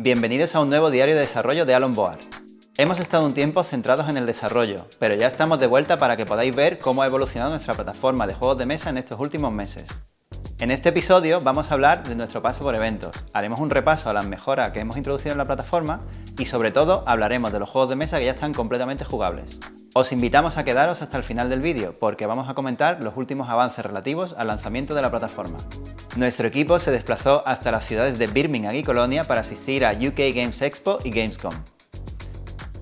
Bienvenidos a un nuevo diario de desarrollo de Alan Board. Hemos estado un tiempo centrados en el desarrollo, pero ya estamos de vuelta para que podáis ver cómo ha evolucionado nuestra plataforma de juegos de mesa en estos últimos meses. En este episodio vamos a hablar de nuestro paso por eventos, haremos un repaso a las mejoras que hemos introducido en la plataforma y sobre todo hablaremos de los juegos de mesa que ya están completamente jugables. Os invitamos a quedaros hasta el final del vídeo porque vamos a comentar los últimos avances relativos al lanzamiento de la plataforma. Nuestro equipo se desplazó hasta las ciudades de Birmingham y Colonia para asistir a UK Games Expo y Gamescom.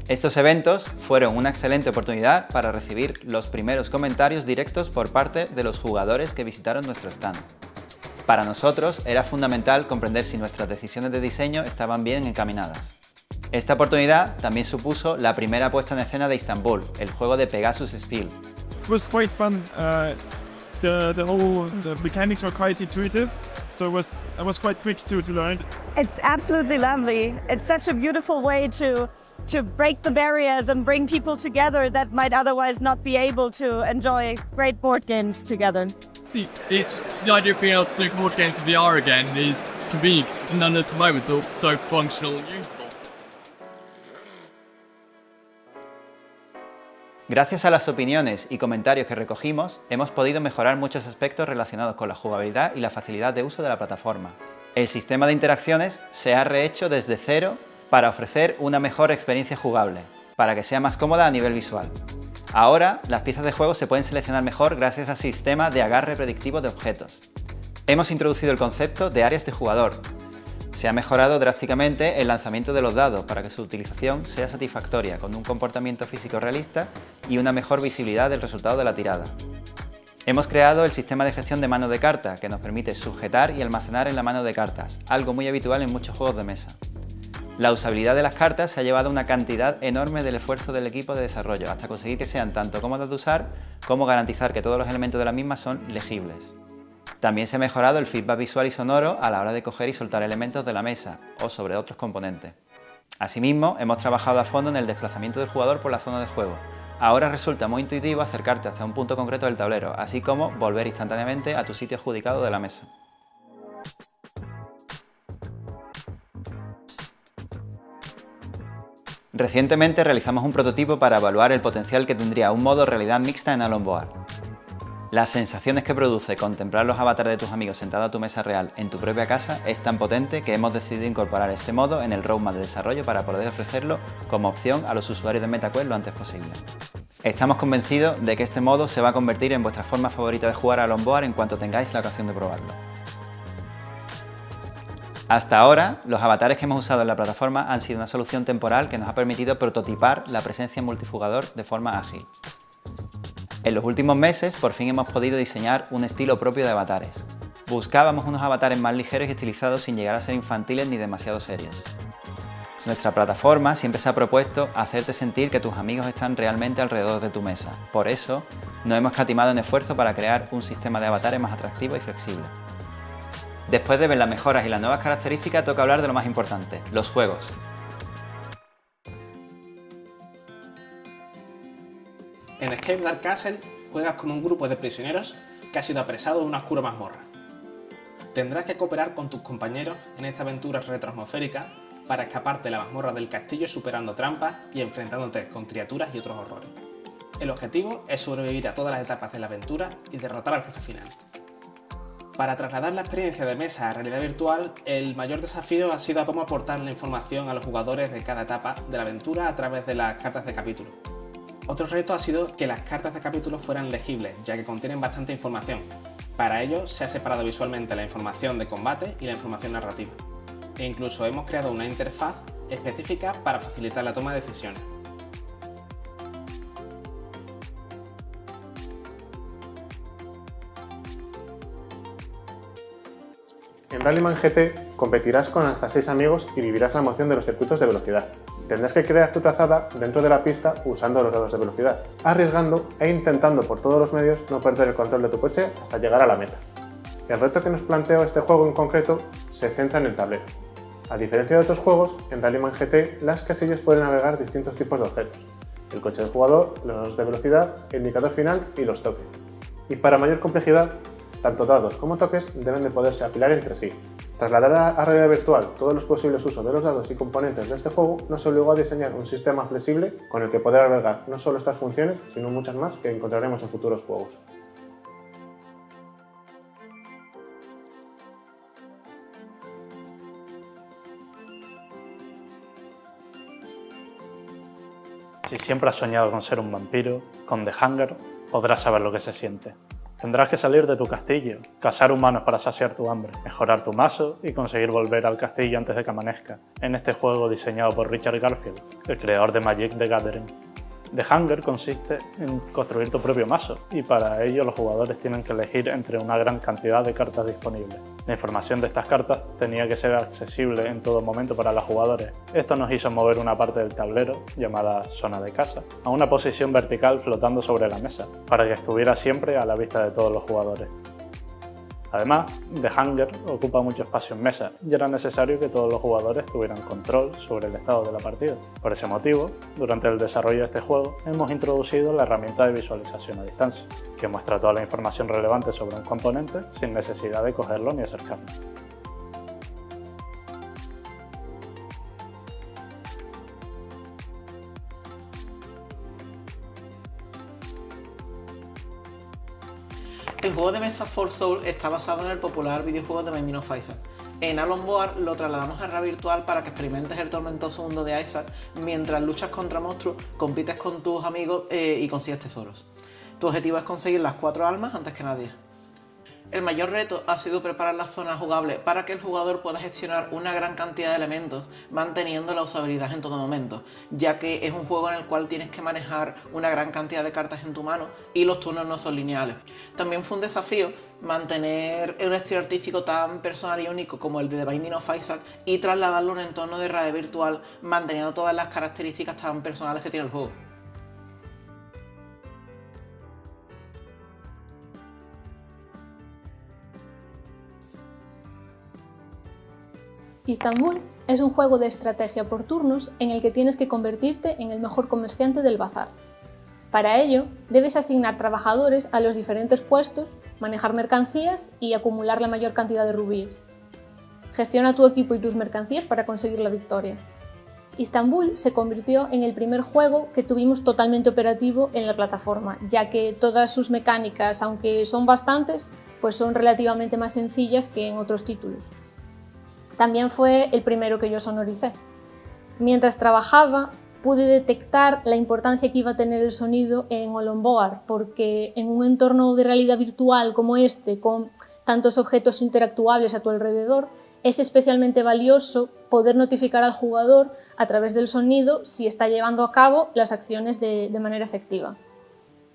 Estos eventos fueron una excelente oportunidad para recibir los primeros comentarios directos por parte de los jugadores que visitaron nuestro stand. Para nosotros era fundamental comprender si nuestras decisiones de diseño estaban bien encaminadas. Esta oportunidad también supuso la primera puesta en escena de Istanbul, el juego de Pegasus Spiel. It was quite fun. The mechanics were quite intuitive, so I was quite quick to learn. It's absolutely lovely. It's such a beautiful way to break the barriers and bring people together that might otherwise not be able to enjoy great board games together. See, it's just the idea of being able to do board games in VR again is convenient because none at the moment are so functional and usable. Gracias a las opiniones y comentarios que recogimos, hemos podido mejorar muchos aspectos relacionados con la jugabilidad y la facilidad de uso de la plataforma. El sistema de interacciones se ha rehecho desde cero para ofrecer una mejor experiencia jugable, para que sea más cómoda a nivel visual. Ahora, las piezas de juego se pueden seleccionar mejor gracias al sistema de agarre predictivo de objetos. Hemos introducido el concepto de áreas de jugador. Se ha mejorado drásticamente el lanzamiento de los dados para que su utilización sea satisfactoria, con un comportamiento físico realista y una mejor visibilidad del resultado de la tirada. Hemos creado el sistema de gestión de mano de carta, que nos permite sujetar y almacenar en la mano de cartas, algo muy habitual en muchos juegos de mesa. La usabilidad de las cartas se ha llevado a una cantidad enorme del esfuerzo del equipo de desarrollo, hasta conseguir que sean tanto cómodas de usar como garantizar que todos los elementos de las mismas son legibles. También se ha mejorado el feedback visual y sonoro a la hora de coger y soltar elementos de la mesa o sobre otros componentes. Asimismo, hemos trabajado a fondo en el desplazamiento del jugador por la zona de juego. Ahora resulta muy intuitivo acercarte hasta un punto concreto del tablero, así como volver instantáneamente a tu sitio adjudicado de la mesa. Recientemente realizamos un prototipo para evaluar el potencial que tendría un modo realidad mixta en Alan Board. Las sensaciones que produce contemplar los avatares de tus amigos sentados a tu mesa real en tu propia casa es tan potente que hemos decidido incorporar este modo en el roadmap de desarrollo para poder ofrecerlo como opción a los usuarios de MetaQuest lo antes posible. Estamos convencidos de que este modo se va a convertir en vuestra forma favorita de jugar a Alan Board en cuanto tengáis la ocasión de probarlo. Hasta ahora, los avatares que hemos usado en la plataforma han sido una solución temporal que nos ha permitido prototipar la presencia en multijugador de forma ágil. En los últimos meses, por fin hemos podido diseñar un estilo propio de avatares. Buscábamos unos avatares más ligeros y estilizados sin llegar a ser infantiles ni demasiado serios. Nuestra plataforma siempre se ha propuesto hacerte sentir que tus amigos están realmente alrededor de tu mesa. Por eso, no hemos escatimado en esfuerzo para crear un sistema de avatares más atractivo y flexible. Después de ver las mejoras y las nuevas características, toca hablar de lo más importante, los juegos. En Escape Dark Castle juegas como un grupo de prisioneros que ha sido apresado en una oscura mazmorra. Tendrás que cooperar con tus compañeros en esta aventura retroatmosférica para escaparte de la mazmorra del castillo superando trampas y enfrentándote con criaturas y otros horrores. El objetivo es sobrevivir a todas las etapas de la aventura y derrotar al jefe final. Para trasladar la experiencia de mesa a realidad virtual, el mayor desafío ha sido cómo aportar la información a los jugadores de cada etapa de la aventura a través de las cartas de capítulo. Otro reto ha sido que las cartas de capítulo fueran legibles, ya que contienen bastante información. Para ello, se ha separado visualmente la información de combate y la información narrativa. E incluso hemos creado una interfaz específica para facilitar la toma de decisiones. En Rallyman GT competirás con hasta 6 amigos y vivirás la emoción de los circuitos de velocidad. Tendrás que crear tu trazada dentro de la pista usando los dados de velocidad, arriesgando e intentando por todos los medios no perder el control de tu coche hasta llegar a la meta. El reto que nos planteó este juego en concreto se centra en el tablero. A diferencia de otros juegos, en Rallyman GT las casillas pueden albergar distintos tipos de objetos: el coche del jugador, los dados de velocidad, el indicador final y los toques. Y para mayor complejidad, tanto dados como toques deben de poderse apilar entre sí. Trasladar a realidad virtual todos los posibles usos de los dados y componentes de este juego nos obligó a diseñar un sistema flexible con el que poder albergar no solo estas funciones, sino muchas más que encontraremos en futuros juegos. Si siempre has soñado con ser un vampiro, con The Hunger podrás saber lo que se siente. Tendrás que salir de tu castillo, cazar humanos para saciar tu hambre, mejorar tu mazo y conseguir volver al castillo antes de que amanezca, en este juego diseñado por Richard Garfield, el creador de Magic the Gathering. The Hunger consiste en construir tu propio mazo y para ello los jugadores tienen que elegir entre una gran cantidad de cartas disponibles. La información de estas cartas tenía que ser accesible en todo momento para los jugadores. Esto nos hizo mover una parte del tablero, llamada zona de casa, a una posición vertical flotando sobre la mesa, para que estuviera siempre a la vista de todos los jugadores. Además, The Hunger ocupa mucho espacio en mesa y era necesario que todos los jugadores tuvieran control sobre el estado de la partida. Por ese motivo, durante el desarrollo de este juego hemos introducido la herramienta de visualización a distancia, que muestra toda la información relevante sobre un componente sin necesidad de cogerlo ni acercarlo. El juego de mesa For Soul está basado en el popular videojuego The Binding of Isaac. En Alan Board lo trasladamos a realidad virtual para que experimentes el tormentoso mundo de Isaac mientras luchas contra monstruos, compites con tus amigos y consigues tesoros. Tu objetivo es conseguir las 4 almas antes que nadie. El mayor reto ha sido preparar la zona jugable para que el jugador pueda gestionar una gran cantidad de elementos manteniendo la usabilidad en todo momento, ya que es un juego en el cual tienes que manejar una gran cantidad de cartas en tu mano y los turnos no son lineales. También fue un desafío mantener un estilo artístico tan personal y único como el de The Binding of Isaac y trasladarlo a un entorno de realidad virtual manteniendo todas las características tan personales que tiene el juego. Istanbul es un juego de estrategia por turnos en el que tienes que convertirte en el mejor comerciante del bazar. Para ello, debes asignar trabajadores a los diferentes puestos, manejar mercancías y acumular la mayor cantidad de rubíes. Gestiona tu equipo y tus mercancías para conseguir la victoria. Istanbul se convirtió en el primer juego que tuvimos totalmente operativo en la plataforma, ya que todas sus mecánicas, aunque son bastantes, pues son relativamente más sencillas que en otros títulos. También fue el primero que yo sonoricé. Mientras trabajaba, pude detectar la importancia que iba a tener el sonido en Olomboar, porque en un entorno de realidad virtual como este, con tantos objetos interactuables a tu alrededor, es especialmente valioso poder notificar al jugador a través del sonido si está llevando a cabo las acciones de manera efectiva.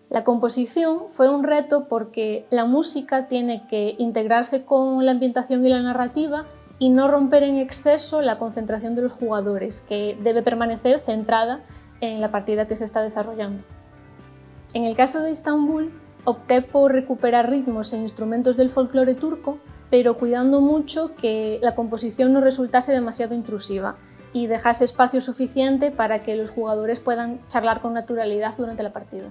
La composición fue un reto porque la música tiene que integrarse con la ambientación y la narrativa y no romper en exceso la concentración de los jugadores, que debe permanecer centrada en la partida que se está desarrollando. En el caso de Istanbul, opté por recuperar ritmos e instrumentos del folclore turco, pero cuidando mucho que la composición no resultase demasiado intrusiva y dejase espacio suficiente para que los jugadores puedan charlar con naturalidad durante la partida.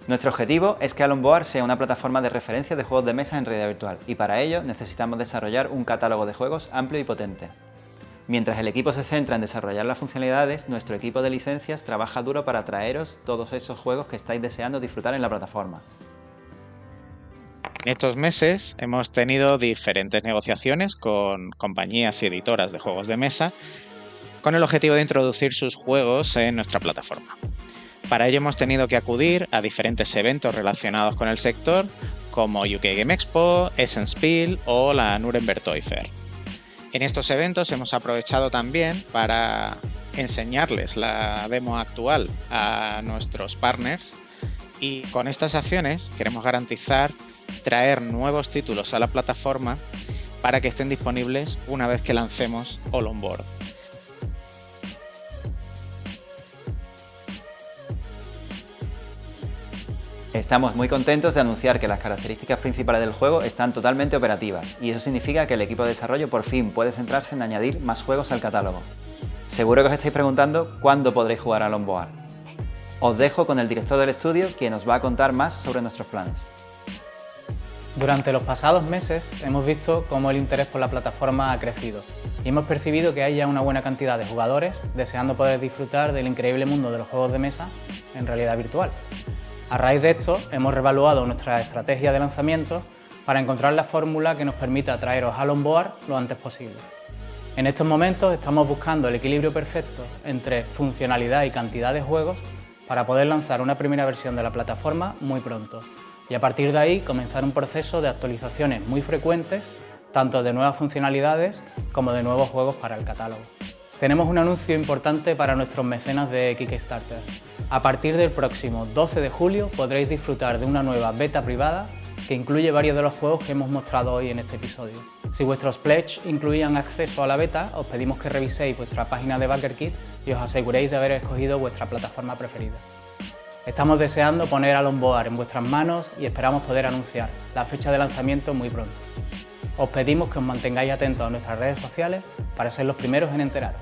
Nuestro objetivo es que Alan Board sea una plataforma de referencia de juegos de mesa en realidad virtual y para ello necesitamos desarrollar un catálogo de juegos amplio y potente. Mientras el equipo se centra en desarrollar las funcionalidades, nuestro equipo de licencias trabaja duro para traeros todos esos juegos que estáis deseando disfrutar en la plataforma. En estos meses hemos tenido diferentes negociaciones con compañías y editoras de juegos de mesa con el objetivo de introducir sus juegos en nuestra plataforma. Para ello hemos tenido que acudir a diferentes eventos relacionados con el sector como UK Game Expo, Essen Spiel o la Nuremberg Toy Fair. En estos eventos hemos aprovechado también para enseñarles la demo actual a nuestros partners y con estas acciones queremos garantizar traer nuevos títulos a la plataforma para que estén disponibles una vez que lancemos All On Board. Estamos muy contentos de anunciar que las características principales del juego están totalmente operativas y eso significa que el equipo de desarrollo por fin puede centrarse en añadir más juegos al catálogo. Seguro que os estáis preguntando cuándo podréis jugar a Alan Board. Os dejo con el director del estudio, quien nos va a contar más sobre nuestros planes. Durante los pasados meses hemos visto cómo el interés por la plataforma ha crecido y hemos percibido que hay ya una buena cantidad de jugadores deseando poder disfrutar del increíble mundo de los juegos de mesa en realidad virtual. A raíz de esto, hemos reevaluado nuestra estrategia de lanzamientos para encontrar la fórmula que nos permita traeros Halo on Board lo antes posible. En estos momentos estamos buscando el equilibrio perfecto entre funcionalidad y cantidad de juegos para poder lanzar una primera versión de la plataforma muy pronto y a partir de ahí comenzar un proceso de actualizaciones muy frecuentes, tanto de nuevas funcionalidades como de nuevos juegos para el catálogo. Tenemos un anuncio importante para nuestros mecenas de Kickstarter. A partir del próximo 12 de julio podréis disfrutar de una nueva beta privada que incluye varios de los juegos que hemos mostrado hoy en este episodio. Si vuestros pledge incluían acceso a la beta, os pedimos que reviséis vuestra página de BackerKit y os aseguréis de haber escogido vuestra plataforma preferida. Estamos deseando poner Halo on Board en vuestras manos y esperamos poder anunciar la fecha de lanzamiento muy pronto. Os pedimos que os mantengáis atentos a nuestras redes sociales para ser los primeros en enteraros.